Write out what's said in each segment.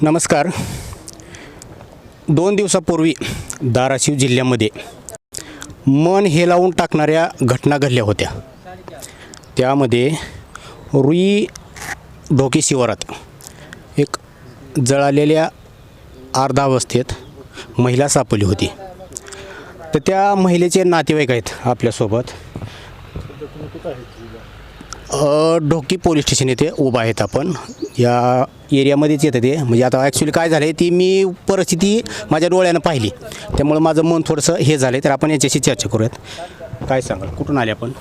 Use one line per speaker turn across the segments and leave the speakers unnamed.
नमस्कार. 2 दिवसापूर्वी धाराशिव जिल्ह्यामध्ये मन हेलावून टाकणाऱ्या घटना घडल्या होत्या. त्यामध्ये रुई ढोकी शिवारात एक जळालेल्या अर्धावस्थेत महिला सापडली होती. तर त्या महिलेचे नातेवाईक आहेत आपल्यासोबत. ढोकी पोलीस स्टेशन येथे उभा आहेत आपण. या एरियामध्येच येतं ते. म्हणजे आता ॲक्च्युली काय झालं आहे ती मी परिस्थिती माझ्या डोळ्यानं पाहिली, त्यामुळे माझं मन थोडंसं हे झालं आहे. तर आपण याच्याशी चर्चा करूयात. काय सांगाल, कुठून आले आपण?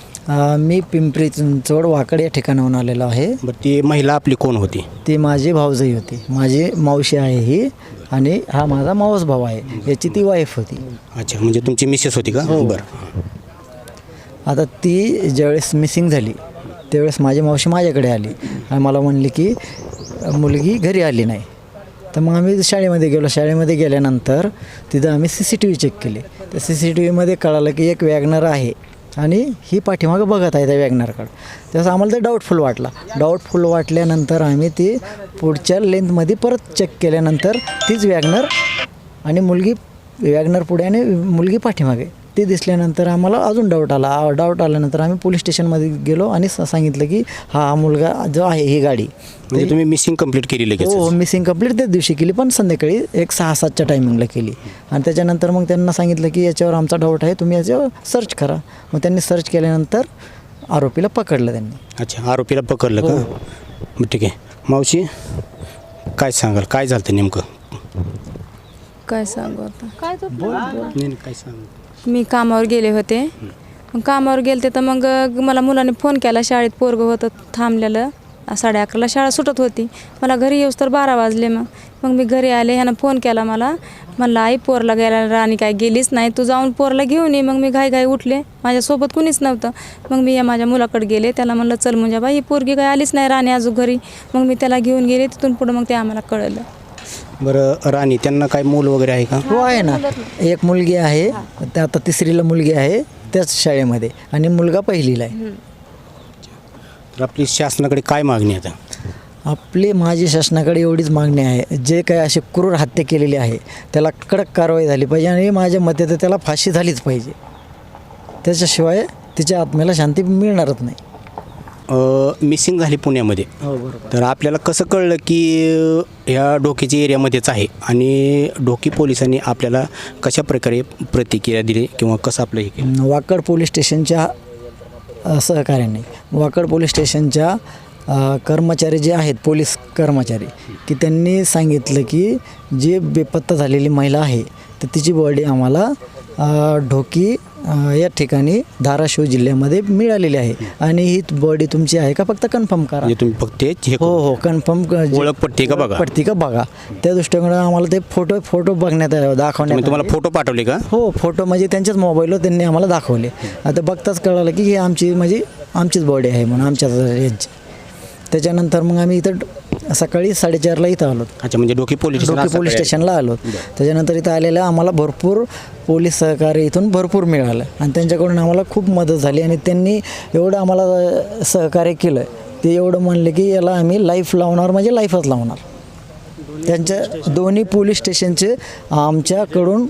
मी पिंपरी चिंचवड वाकड या ठिकाणाहून आलेलो आहे.
बरं, ती महिला आपली कोण होती?
ती माझी भाऊजाई होती. माझी मावशी आहे ही, आणि हा माझा मावस भाऊ आहे. याची ती वाईफ होती.
अच्छा, म्हणजे तुमची मिसेस होती का?
हो.
बरं.
आता ती ज्यावेळेस मिसिंग झाली त्यावेळेस माझी मावशी माझ्याकडे आली आणि मला म्हणली की मुलगी घरी आली नाही. तर मग आम्ही शाळेमध्ये गेलो. शाळेमध्ये गेल्यानंतर तिथं आम्ही CCTV चेक केले. त्या CCTVमध्ये कळालं की एक वॅगनर आहे आणि ही पाठीमागं बघत आहे त्या वॅगनरकडं. त्यावेळेस आम्हाला ते डाऊटफुल वाटल्यानंतर आम्ही ती पुढच्या लेंथमध्ये परत चेक केल्यानंतर तीच वॅगनर आणि मुलगी वॅगनर पुढे आणि मुलगी पाठीमागे ते दिसल्यानंतर आम्हाला अजून डाऊट आल्यानंतर आम्ही पोलीस स्टेशनमध्ये गेलो आणि सांगितलं की हा मुलगा जो आहे ही गाडी.
म्हणजे तुम्ही मिसिंग कंप्लीट केली लगेच?
हो, मिसिंग कंप्लीट त्याच दिवशी केली, पण संध्याकाळी 6-7च्या टायमिंगला केली. आणि त्याच्यानंतर मग त्यांना सांगितलं की याच्यावर आमचा डाऊट आहे, तुम्ही याच्यावर सर्च करा. मग त्यांनी सर्च केल्यानंतर आरोपीला पकडलं त्यांनी.
अच्छा, आरोपीला पकडलं का? मग ठीक आहे. मावशी काय सांगाल, काय झालं नेमकं?
काय सांगू आता?
काय सांग.
मी कामावर गेले होते. मग कामावर गेले तर मग मला मुलाने फोन केला. शाळेत पोरगं होतं थांबलेलं. 11:30ला शाळा सुटत होती. मला घरी येऊस तर 12 वाजले. मग मी घरी आले. ह्यानं फोन केला मला. म्हणलं आई पोरला गेला, राणी काय गेलीच नाही, तू जाऊन पोरला घेऊन ये. मग मी घाई उठले. माझ्यासोबत कुणीच नव्हतं. मग मी या माझ्या मुलाकडे गेले. त्याला म्हणलं चल म्हणजे बाई ही पोरगी काय आलीच नाही राणी अजून घरी. मग मी त्याला घेऊन गेले. तिथून पुढं मग ते आम्हाला कळलं.
बरं राणी, त्यांना काय मूल वगैरे आहे का?
हो, आहे ना. एक मुलगी आहे, त्या आता 3रीला मुलगी आहे त्याच शाळेमध्ये, आणि मुलगा 1लीला आहे.
तर आपली शासनाकडे काय मागणी आता?
माझी शासनाकडे एवढीच मागणी आहे, जे काही असे क्रूर हत्या केलेली आहे त्याला कडक कारवाई झाली पाहिजे. आणि माझ्या मते तर त्याला फाशी झालीच पाहिजे. त्याच्याशिवाय तिच्या आत्म्याला शांती मिळणारच नाही.
मिसिंग झाली पुण्यामध्ये.
हो, बरोबर.
तर आपल्याला कसं कळलं की ह्या ढोकीच्या एरियामध्येच आहे, आणि ढोकी पोलिसांनी आपल्याला कशा प्रकारे प्रतिक्रिया दिली किंवा कसं आपलं हे केलं?
वाकड पोलीस स्टेशनच्या सहकार्याने, वाकड पोलीस स्टेशनच्या कर्मचारी जे आहेत, पोलीस कर्मचारी, की त्यांनी सांगितलं की जी बेपत्ता झालेली महिला आहे तर तिची बॉडी आम्हाला ढोकी या ठिकाणी धाराशिव जिल्ह्यामध्ये मिळालेली आहे. आणि ही बॉडी तुमची आहे का फक्त कन्फर्म करा.
म्हणजे तुम्ही फक्त हे
हो, कन्फर्म
ओळख पट्टी का बघा.
त्या दृष्टीकडे आम्हाला ते फोटो बघण्यात दाखवण्यात.
तुम्हाला फोटो पाठवले का?
हो, फोटो म्हणजे त्यांच्याच मोबाईलवर त्यांनी आम्हाला दाखवले. आता बघताच कळालं की ही आमचीच बॉडी आहे म्हणून, आमच्याच यांची. त्याच्यानंतर मग आम्ही इथं सकाळी 4:30ला इथं आलो.
अच्छा, म्हणजे ढोकी पोलीस
स्टेशनला आलो. त्याच्यानंतर इथं आलेलं आम्हाला भरपूर पोलीस सहकार्य इथून भरपूर मिळालं, आणि त्यांच्याकडून आम्हाला खूप मदत झाली. आणि त्यांनी एवढं आम्हाला सहकार्य केलं, ते एवढं म्हणले की याला आम्ही लाईफ लावणार, म्हणजे लाईफच लावणार. त्यांच्या दोन्ही पोलीस स्टेशनचे आमच्याकडून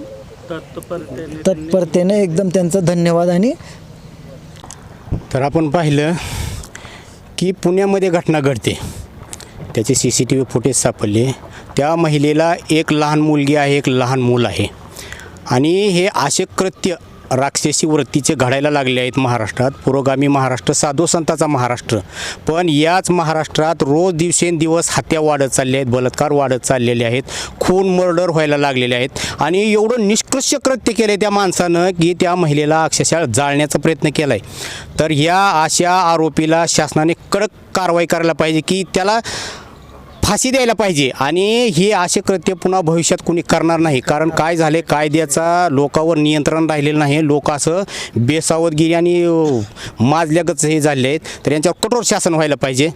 तत्परतेने एकदम त्यांचा धन्यवाद. आणि
तर आपण पाहिलं की पुण्यामध्ये घटना घडते, त्याचे CCTV फुटेज सापडले. त्या महिलेला एक लहान मुलगी आहे, एक लहान मूल आहे, आणि हे असे कृत्य राक्षसी वृत्तीचे घडायला लागले आहेत महाराष्ट्रात. पुरोगामी महाराष्ट्र, साधू संतांचा महाराष्ट्र. पण याच महाराष्ट्रात रोज दिवसेंदिवस हत्या वाढत चालल्या आहेत, बलात्कार वाढत चाललेले आहेत, खून मर्डर व्हायला लागलेले आहेत. आणि एवढं निष्कृष्य कृत्य केलं आहे त्या माणसानं की त्या महिलेला अक्षरशः जाळण्याचा प्रयत्न केला आहे. तर या अशा आरोपीला शासनाने कडक कारवाई करायला पाहिजे, की त्याला फाशी द्यायला पाहिजे. आणि हे असे कृत्य पुन्हा भविष्यात कुणी करणार नाही. कारण काय झाले, कायद्याचा लोकांवर नियंत्रण राहिलेलं नाही. लोक असं बेसावधगिरी आणि माजल्यागत हे झाले आहेत. तर यांच्यावर कठोर शासन व्हायला पाहिजे.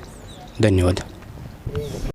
धन्यवाद.